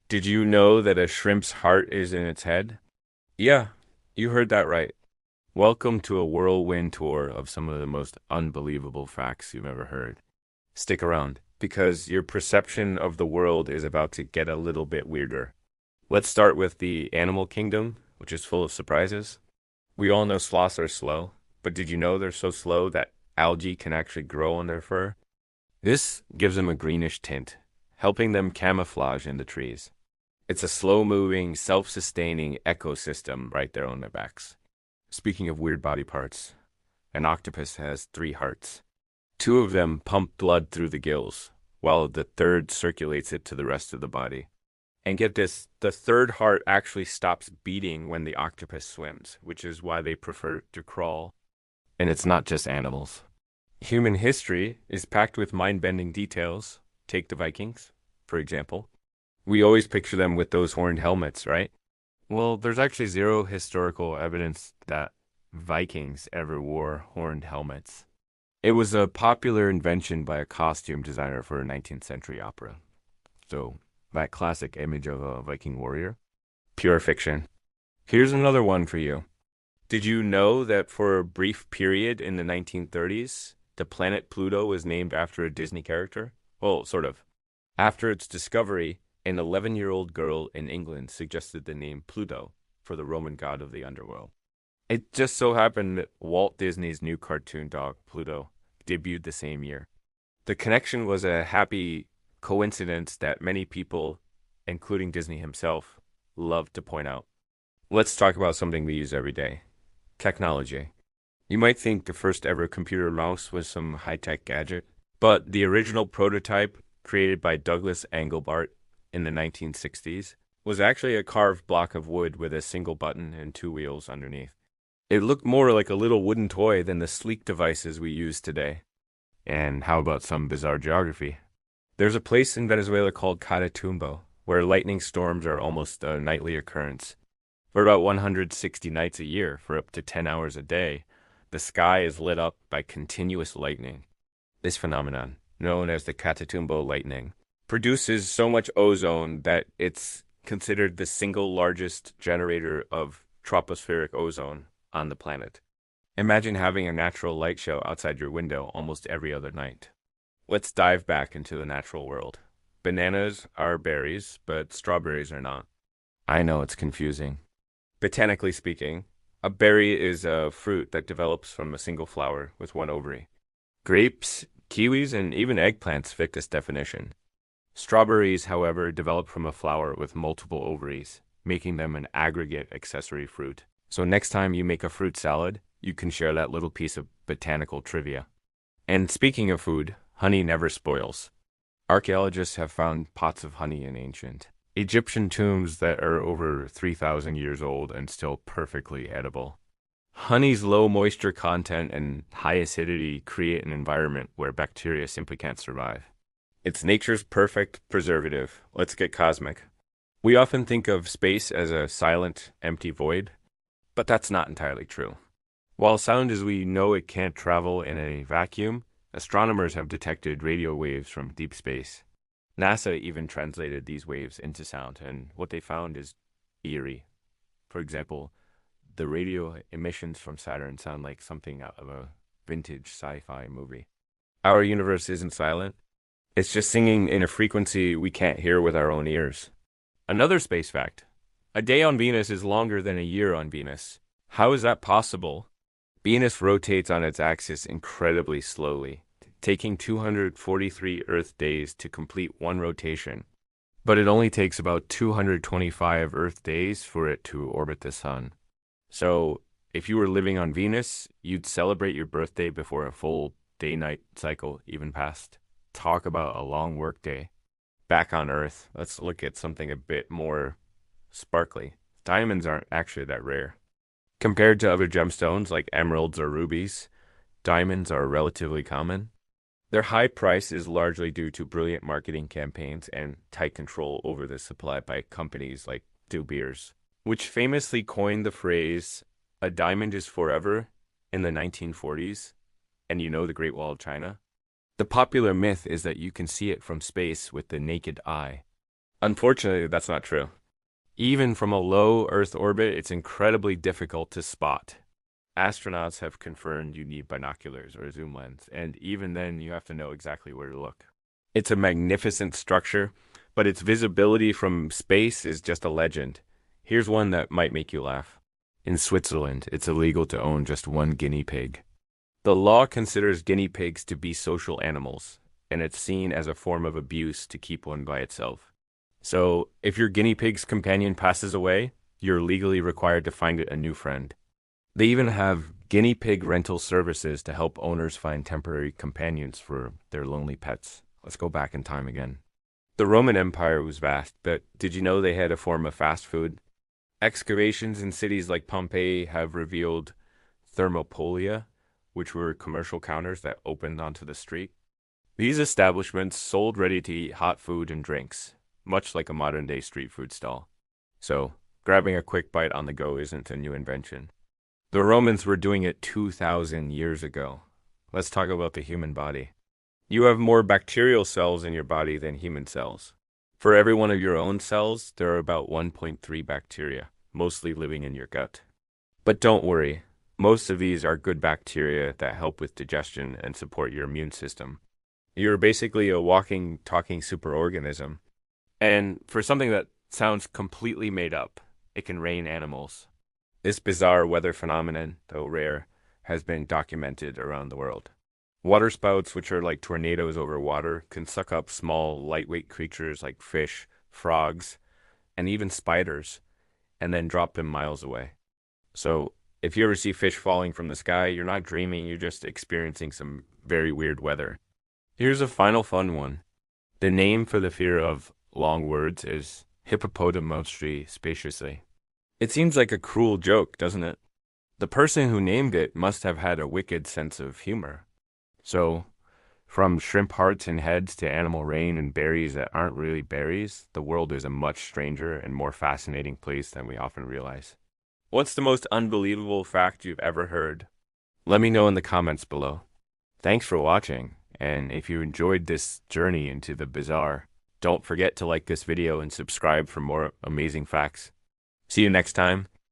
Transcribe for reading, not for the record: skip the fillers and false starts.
Did you know that a shrimp's heart is in its head? Yeah, you heard that right. Welcome to a whirlwind tour of some of the most unbelievable facts you've ever heard. Stick around, because your perception of the world is about to get a little bit weirder. Let's start with the animal kingdom, which is full of surprises. We all know sloths are slow, but did you know they're so slow that algae can actually grow on their fur? This gives them a greenish tint, helping them camouflage in the trees. It's a slow-moving, self-sustaining ecosystem right there on their backs. Speaking of weird body parts, an octopus has three hearts. Two of them pump blood through the gills, while the third circulates it to the rest of the body. And get this, the third heart actually stops beating when the octopus swims, which is why they prefer to crawl. And it's not just animals. Human history is packed with mind-bending details. Take the Vikings, for example. We always picture them with those horned helmets, right? Well, there's actually zero historical evidence that Vikings ever wore horned helmets. It was a popular invention by a costume designer for a 19th century opera. So, that classic image of a Viking warrior? Pure fiction. Here's another one for you. Did you know that for a brief period in the 1930s, the planet Pluto was named after a Disney character? Well, sort of. After its discovery, an 11-year-old girl in England suggested the name Pluto for the Roman god of the underworld. It just so happened that Walt Disney's new cartoon dog, Pluto, debuted the same year. The connection was a happy coincidence that many people, including Disney himself, love to point out. Let's talk about something we use every day: technology. You might think the first ever computer mouse was some high-tech gadget, but the original prototype, created by Douglas Engelbart in the 1960s, was actually a carved block of wood with a single button and two wheels underneath. It looked more like a little wooden toy than the sleek devices we use today. And how about some bizarre geography? There's a place in Venezuela called Catatumbo, where lightning storms are almost a nightly occurrence. For about 160 nights a year, for up to 10 hours a day, the sky is lit up by continuous lightning. This phenomenon, known as the Catatumbo lightning, produces so much ozone that it's considered the single largest generator of tropospheric ozone on the planet. Imagine having a natural light show outside your window almost every other night. Let's dive back into the natural world. Bananas are berries, but strawberries are not. I know it's confusing. Botanically speaking, a berry is a fruit that develops from a single flower with one ovary. Grapes, kiwis, and even eggplants fit this definition. Strawberries, however, develop from a flower with multiple ovaries, making them an aggregate accessory fruit. So next time you make a fruit salad, you can share that little piece of botanical trivia. And speaking of food, honey never spoils. Archaeologists have found pots of honey in ancient Egyptian tombs that are over 3,000 years old and still perfectly edible. Honey's low moisture content and high acidity create an environment where bacteria simply can't survive. It's nature's perfect preservative. Let's get cosmic. We often think of space as a silent, empty void, but that's not entirely true. While sound as we know it can't travel in a vacuum, astronomers have detected radio waves from deep space. NASA even translated these waves into sound, and what they found is eerie. For example, the radio emissions from Saturn sound like something out of a vintage sci-fi movie. Our universe isn't silent. It's just singing in a frequency we can't hear with our own ears. Another space fact: a day on Venus is longer than a year on Venus. How is that possible? Venus rotates on its axis incredibly slowly, taking 243 Earth days to complete one rotation. But it only takes about 225 Earth days for it to orbit the Sun. So, if you were living on Venus, you'd celebrate your birthday before a full day-night cycle even passed. Talk about a long work day. Back on Earth, let's look at something a bit more sparkly. Diamonds aren't actually that rare. Compared to other gemstones like emeralds or rubies, diamonds are relatively common. Their high price is largely due to brilliant marketing campaigns and tight control over the supply by companies like De Beers, which famously coined the phrase, "a diamond is forever," in the 1940s, and you know the Great Wall of China. The popular myth is that you can see it from space with the naked eye. Unfortunately, that's not true. Even from a low Earth orbit, it's incredibly difficult to spot. Astronauts have confirmed you need binoculars or a zoom lens, and even then, you have to know exactly where to look. It's a magnificent structure, but its visibility from space is just a legend. Here's one that might make you laugh. In Switzerland, it's illegal to own just one guinea pig. The law considers guinea pigs to be social animals, and it's seen as a form of abuse to keep one by itself. So, if your guinea pig's companion passes away, you're legally required to find it a new friend. They even have guinea pig rental services to help owners find temporary companions for their lonely pets. Let's go back in time again. The Roman Empire was vast, but did you know they had a form of fast food? Excavations in cities like Pompeii have revealed thermopolia, which were commercial counters that opened onto the street. These establishments sold ready-to-eat hot food and drinks, much like a modern-day street food stall. So, grabbing a quick bite on the go isn't a new invention. The Romans were doing it 2,000 years ago. Let's talk about the human body. You have more bacterial cells in your body than human cells. For every one of your own cells, there are about 1.3 bacteria, mostly living in your gut. But don't worry, most of these are good bacteria that help with digestion and support your immune system. You're basically a walking, talking superorganism. And for something that sounds completely made up, it can rain animals. This bizarre weather phenomenon, though rare, has been documented around the world. Waterspouts, which are like tornadoes over water, can suck up small, lightweight creatures like fish, frogs, and even spiders, and then drop them miles away. So, if you ever see fish falling from the sky, you're not dreaming, you're just experiencing some very weird weather. Here's a final fun one. The name for the fear of long words is Hippopotamostri spaciously. It seems like a cruel joke, doesn't it? The person who named it must have had a wicked sense of humor. So, from shrimp hearts and heads to animal rain and berries that aren't really berries, the world is a much stranger and more fascinating place than we often realize. What's the most unbelievable fact you've ever heard? Let me know in the comments below. Thanks for watching, and if you enjoyed this journey into the bizarre, don't forget to like this video and subscribe for more amazing facts. See you next time.